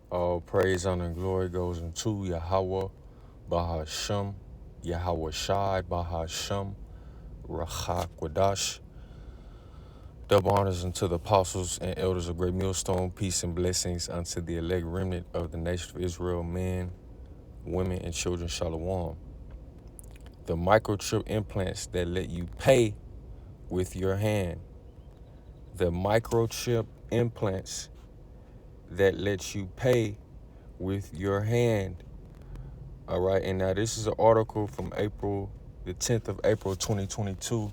All praise, honor, and glory goes unto Yahweh, Bahashem, Yahweh Shai, Bahashem, Rachak Wadash. Double honors unto the apostles and elders of Great Millstone. Peace and blessings unto the elect remnant of the nation of Israel, men, women, and children. Shalom. The microchip implants that let you pay with your hand. The microchip implants that let you pay with your hand. All right, and now this is an article from the 10th of April, 2022.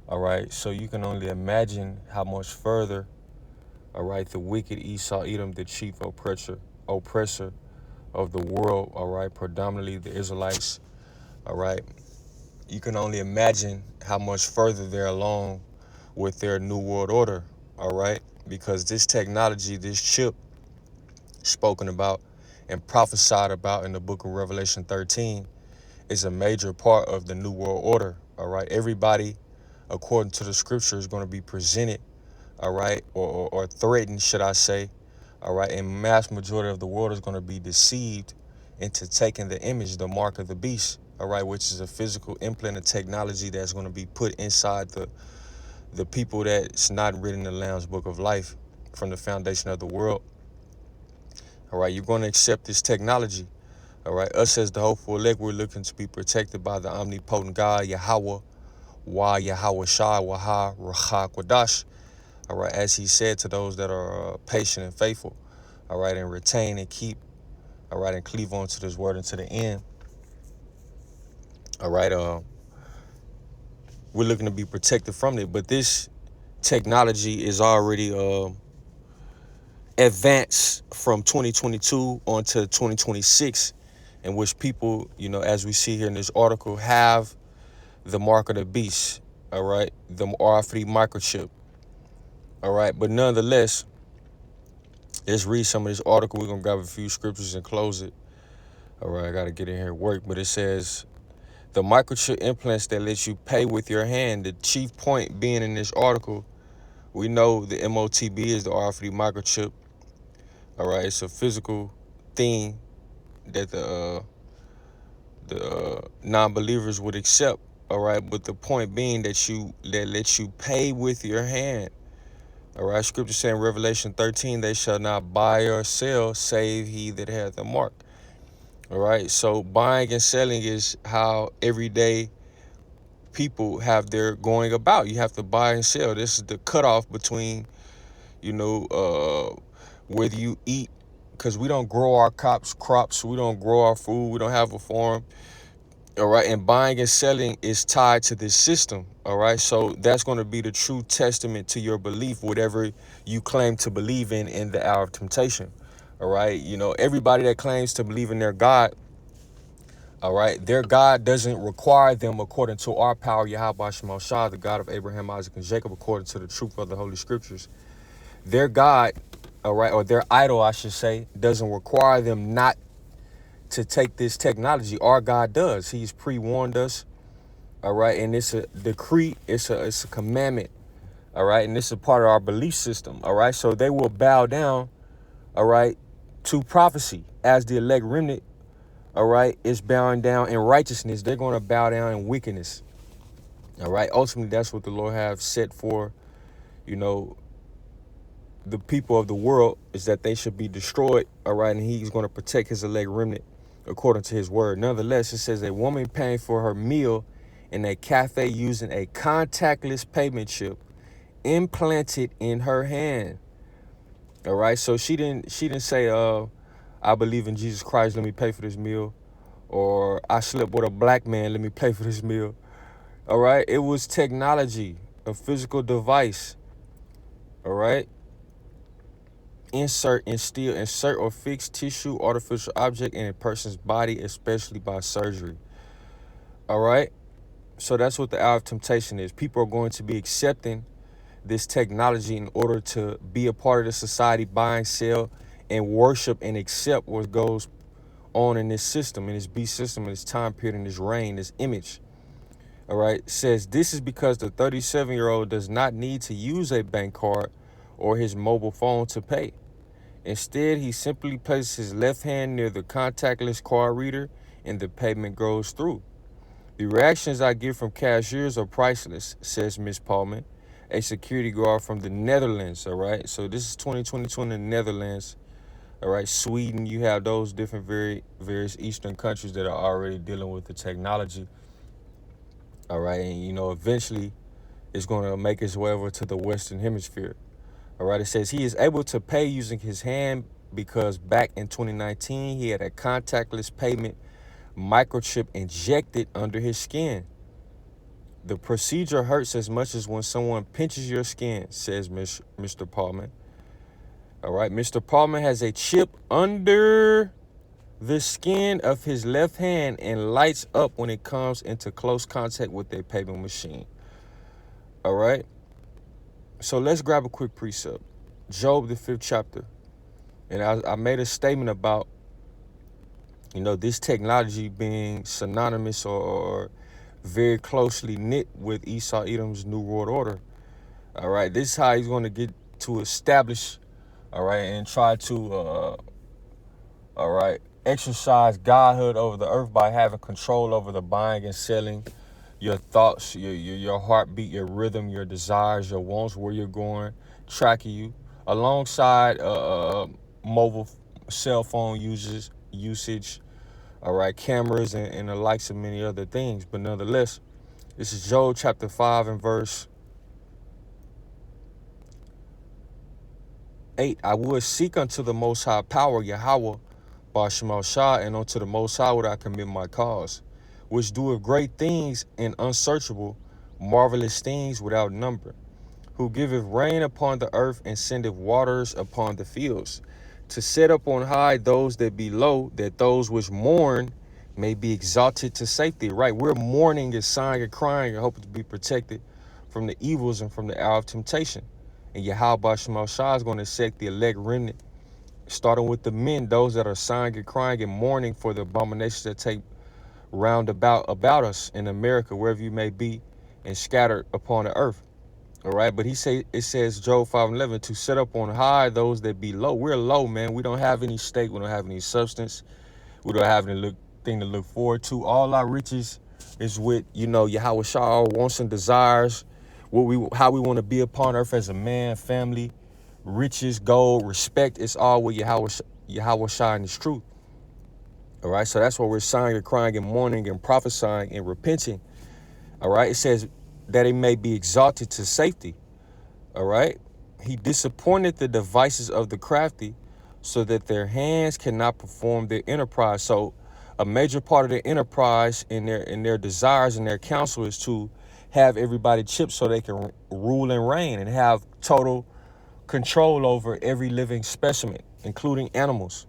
All right, so you can only imagine how much further, all right, the wicked Esau Edom, the chief oppressor of the world, all right, predominantly the Israelites, all right. You can only imagine how much further they're along with their new world order, all right, because this technology, this chip spoken about and prophesied about in the book of Revelation 13 is a major part of the New World Order, all right? Everybody, according to the scripture, is going to be presented, all right, or threatened, should I say, all right? And mass majority of the world is going to be deceived into taking the image, the mark of the beast, all right, which is a physical implant of technology that's going to be put inside the people that's not written in the Lamb's Book of Life from the foundation of the world, all right? You're going to accept this technology. All right, us as the hopeful elect, we're looking to be protected by the omnipotent God, Yahweh, Yahweh Shai, Waha, Rachak, Wadash. All right, as he said to those that are patient and faithful, all right, and retain and keep, all right, and cleave on to this word unto the end. All right, we're looking to be protected from it, but this technology is already advanced from 2022 on to 2026, in which people, as we see here in this article, have the mark of the beast, all right, the RFID microchip, all right. But nonetheless, let's read some of this article. We're going to grab a few scriptures and close it. All right, I got to get in here and work. But it says, the microchip implants that let you pay with your hand. The chief point being in this article, we know the MOTB is the RFID microchip, all right. It's a physical thing that the non-believers would accept, all right. But the point being that lets you pay with your hand. All right, scripture saying Revelation 13, they shall not buy or sell save he that hath the mark. All right, so buying and selling is how everyday people have their going about. You have to buy and sell. This is the cutoff between, whether you eat, because we don't grow our crops, we don't grow our food, we don't have a farm. All right, and buying and selling is tied to this system. All right, so that's going to be the true testament to your belief, whatever you claim to believe in the hour of temptation. All right, everybody that claims to believe in their God, all right, their God doesn't require them according to our power, Yahweh Shema Shah, the God of Abraham, Isaac, and Jacob, according to the truth of the Holy Scriptures. Their God, all right, or their idol, I should say, doesn't require them not to take this technology. Our God does. He's pre-warned us. All right, and it's a decree, it's a commandment, all right, and this is part of our belief system, all right. So they will bow down, all right, to prophecy as the elect remnant, all right, is bowing down in righteousness. They're going to bow down in wickedness, all right. Ultimately, that's what the Lord have set for, the people of the world, is that they should be destroyed, all right, and he's going to protect his elect remnant according to his word. Nonetheless, it says a woman paying for her meal in a cafe using a contactless payment chip implanted in her hand. All right, so she didn't say, I believe in Jesus Christ, let me pay for this meal, or I slept with a black man, let me pay for this meal. All right, it was technology, a physical device. All right, insert or fix tissue, artificial object in a person's body, especially by surgery. All right, so that's what the hour of temptation is. People are going to be accepting this technology in order to be a part of the society, buy and sell and worship and accept what goes on in this system, in this beast system, in this time period, in this reign, this image. All right, it says this is because the 37-year-old does not need to use a bank card or his mobile phone to pay. Instead, he simply places his left hand near the contactless card reader and the payment goes through. The reactions I get from cashiers are priceless, says Miss Paulman, a security guard from the Netherlands, all right? So this is 2022 in the Netherlands, all right? Sweden, you have those different various Eastern countries that are already dealing with the technology, all right? And, eventually it's going to make its way over to the Western Hemisphere, all right? It says he is able to pay using his hand because back in 2019, he had a contactless payment microchip injected under his skin. The procedure hurts as much as when someone pinches your skin, says Mr. Paulman. All right, Mr. Paulman has a chip under the skin of his left hand and lights up when it comes into close contact with a payment machine. All right, so let's grab a quick precept. Job, the 5th chapter. And I made a statement about, this technology being synonymous or very closely knit with Esau Edom's New World Order. All right, this is how he's going to get to establish, all right, and try to, all right, exercise godhood over the earth by having control over the buying and selling, your thoughts, your heartbeat, your rhythm, your desires, your wants, where you're going, tracking you, alongside mobile cell phone usage, all right, cameras and the likes of many other things. But nonetheless, this is Job chapter 5 and verse 8. I would seek unto the Most High power, Yahweh, Bashem Shah, and unto the Most High would I commit my cause, which doeth great things and unsearchable, marvelous things without number, who giveth rain upon the earth and sendeth waters upon the fields, to set up on high those that be low, that those which mourn may be exalted to safety. Right, we're mourning and sighing and crying and hoping to be protected from the evils and from the hour of temptation. And Yahweh Shema Shah is going to set the elect remnant, starting with the men, those that are sighing and crying and mourning for the abominations that take round about us in America, wherever you may be, and scattered upon the earth. All right, but it says Job 5:11 to set up on high those that be low. We're low, man. We don't have any stake. We don't have any substance. We don't have anything to look forward to. All our riches is with, Yahweh Shah, wants and desires, how we want to be upon earth as a man, family, riches, gold, respect. It's all with Yahweh Shah and his truth. All right, so that's why we're sighing and crying and mourning and prophesying and repenting. All right, it says that it may be exalted to safety. All right, he disappointed the devices of the crafty so that their hands cannot perform their enterprise. So a major part of their enterprise in their desires and their counsel is to have everybody chipped so they can rule and reign and have total control over every living specimen, including animals.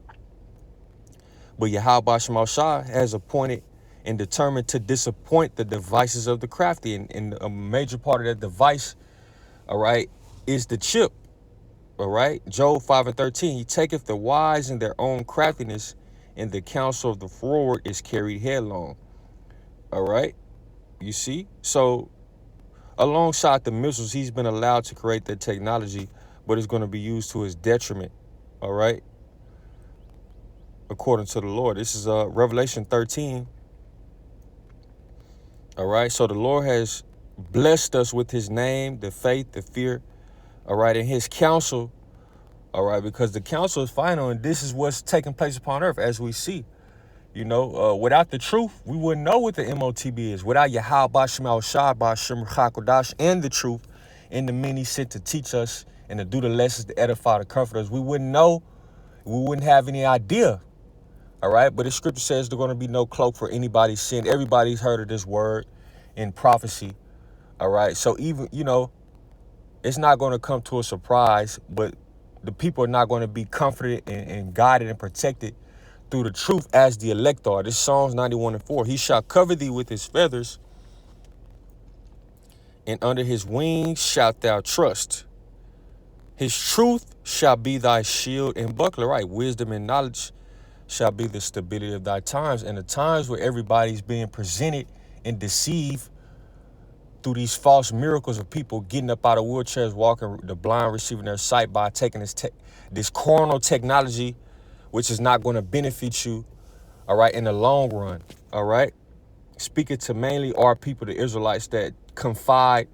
But Yahweh Shema Shah has appointed and determined to disappoint the devices of the crafty. And a major part of that device, all right, is the chip. All right, Job 5:13, he taketh the wise in their own craftiness, and the counsel of the froward is carried headlong. All right, you see? So alongside the missiles, he's been allowed to create that technology, but it's going to be used to his detriment. All right, according to the Lord. This is Revelation 13. All right, so the Lord has blessed us with his name, the faith, the fear, all right, and his counsel, all right, because the counsel is final, and this is what's taking place upon earth as we see. Without the truth, we wouldn't know what the MOTB is. Without Yahweh Bashim Shah, Bashim Chakodash, and the truth, and the men he sent to teach us and to do the lessons, to edify, to comfort us, we wouldn't know, we wouldn't have any idea. All right, but the scripture says there's going to be no cloak for anybody's sin. Everybody's heard of this word in prophecy. All right, so even, it's not going to come to a surprise, but the people are not going to be comforted and guided and protected through the truth as the elect are. This Psalms 91:4. He shall cover thee with his feathers, and under his wings shalt thou trust. His truth shall be thy shield and buckler. Right, wisdom and knowledge shall be the stability of thy times. And the times where everybody's being presented and deceived through these false miracles of people getting up out of wheelchairs, walking, the blind receiving their sight by taking this carnal technology, which is not going to benefit you, all right, in the long run, all right? Speaking to mainly our people, the Israelites that confide,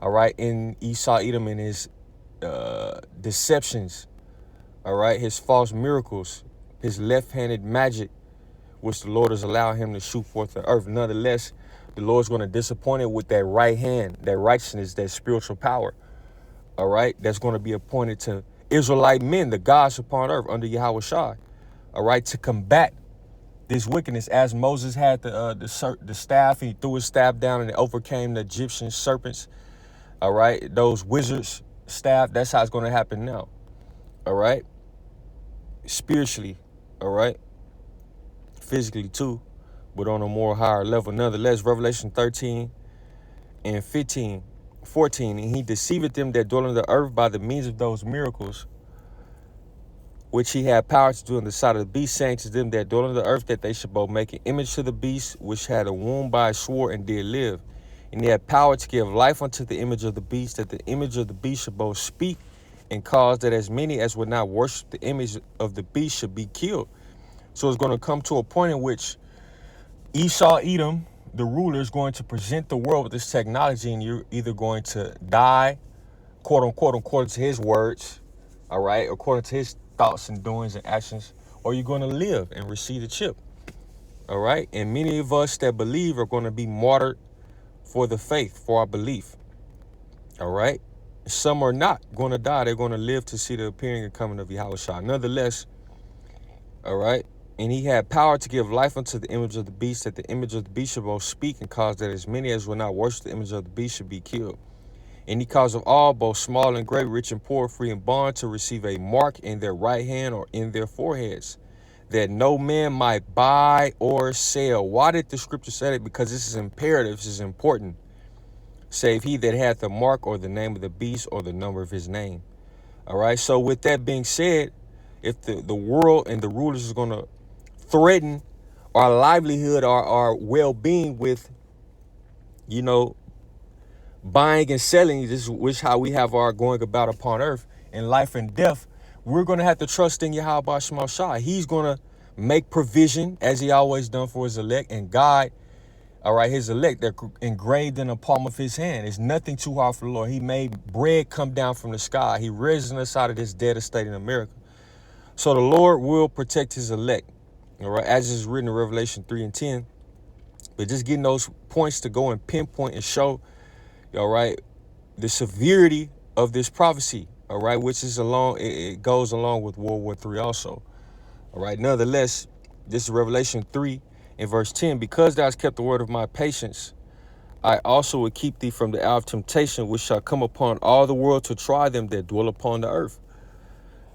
all right, in Esau Edom and his deceptions, all right, his false miracles, his left-handed magic, which the Lord has allowed him to shoot forth the earth. Nonetheless, the Lord's going to disappoint it with that right hand, that righteousness, that spiritual power, all right, that's going to be appointed to Israelite men, the gods upon earth under Yahweh Shai, all right, to combat this wickedness. As Moses had the staff, and he threw his staff down and it overcame the Egyptian serpents, all right, those wizards' staff. That's how it's going to happen now, all right, spiritually, all right, physically too, but on a more higher level. Nonetheless, Revelation 13 and 14, and he deceived them that dwell on the earth by the means of those miracles which he had power to do on the side of the beast, saying to them that dwell on the earth that they should both make an image to the beast, which had a womb by a sword and did live. And he had power to give life unto the image of the beast, that the image of the beast should both speak and cause that as many as would not worship the image of the beast should be killed. So it's going to come to a point in which Esau Edom, the ruler, is going to present the world with this technology, and you're either going to die, quote unquote, according to his words, all right, according to his thoughts and doings and actions, or you're going to live and receive the chip, all right? And many of us that believe are going to be martyred for the faith, for our belief, all right? Some are not going to die. They're going to live to see the appearing and coming of Yahweh Shai. Nonetheless, all right, and he had power to give life unto the image of the beast, that the image of the beast should both speak and cause that as many as will not worship the image of the beast should be killed. And he caused of all, both small and great, rich and poor, free and bond, to receive a mark in their right hand or in their foreheads, that no man might buy or sell. Why did the scripture say it? Because this is imperative, this is important. Save he that hath the mark or the name of the beast or the number of his name. All right, so with that being said, if the world and the rulers is going to threaten our livelihood, our well-being with, you know, buying and selling, this is how we have our going about upon earth in life and death, we're going to have to trust in Yahweh Shema Shai. He's going to make provision, as he always done for his elect, and guide, all right, his elect. They're engraved in the palm of his hand. It's nothing too hard for the Lord. He made bread come down from the sky. He risen us out of this dead estate in America. So the Lord will protect his elect, all right, as is written in Revelation 3 and 10. But just getting those points to go and pinpoint and show, all right, the severity of this prophecy, all right, which is it goes along with World War III also, all right. Nonetheless, this is Revelation 3 and verse 10. Because thou hast kept the word of my patience, I also will keep thee from the hour of temptation, which shall come upon all the world to try them that dwell upon the earth.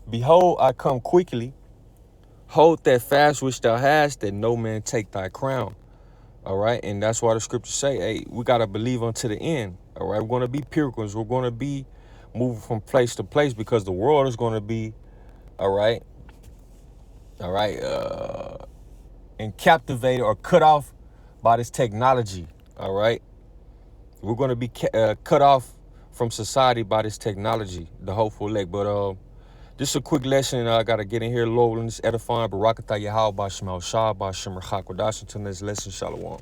Behold, I come quickly. Hold that fast which thou hast, that no man take thy crown. All right, and that's why the scriptures say, hey, we got to believe unto the end. All right, we're going to be pilgrims. We're going to be moving from place to place, because the world is going to be, all right, and captivated or cut off by this technology. All right, we're going to be cut off from society by this technology, the hopeful elect. But just a quick lesson. I got to get in here. Lord willing, this edifying. Barakatah Yahweh, Bashmal Shah, Bashim Rachakwadash. Until next lesson, Shalom.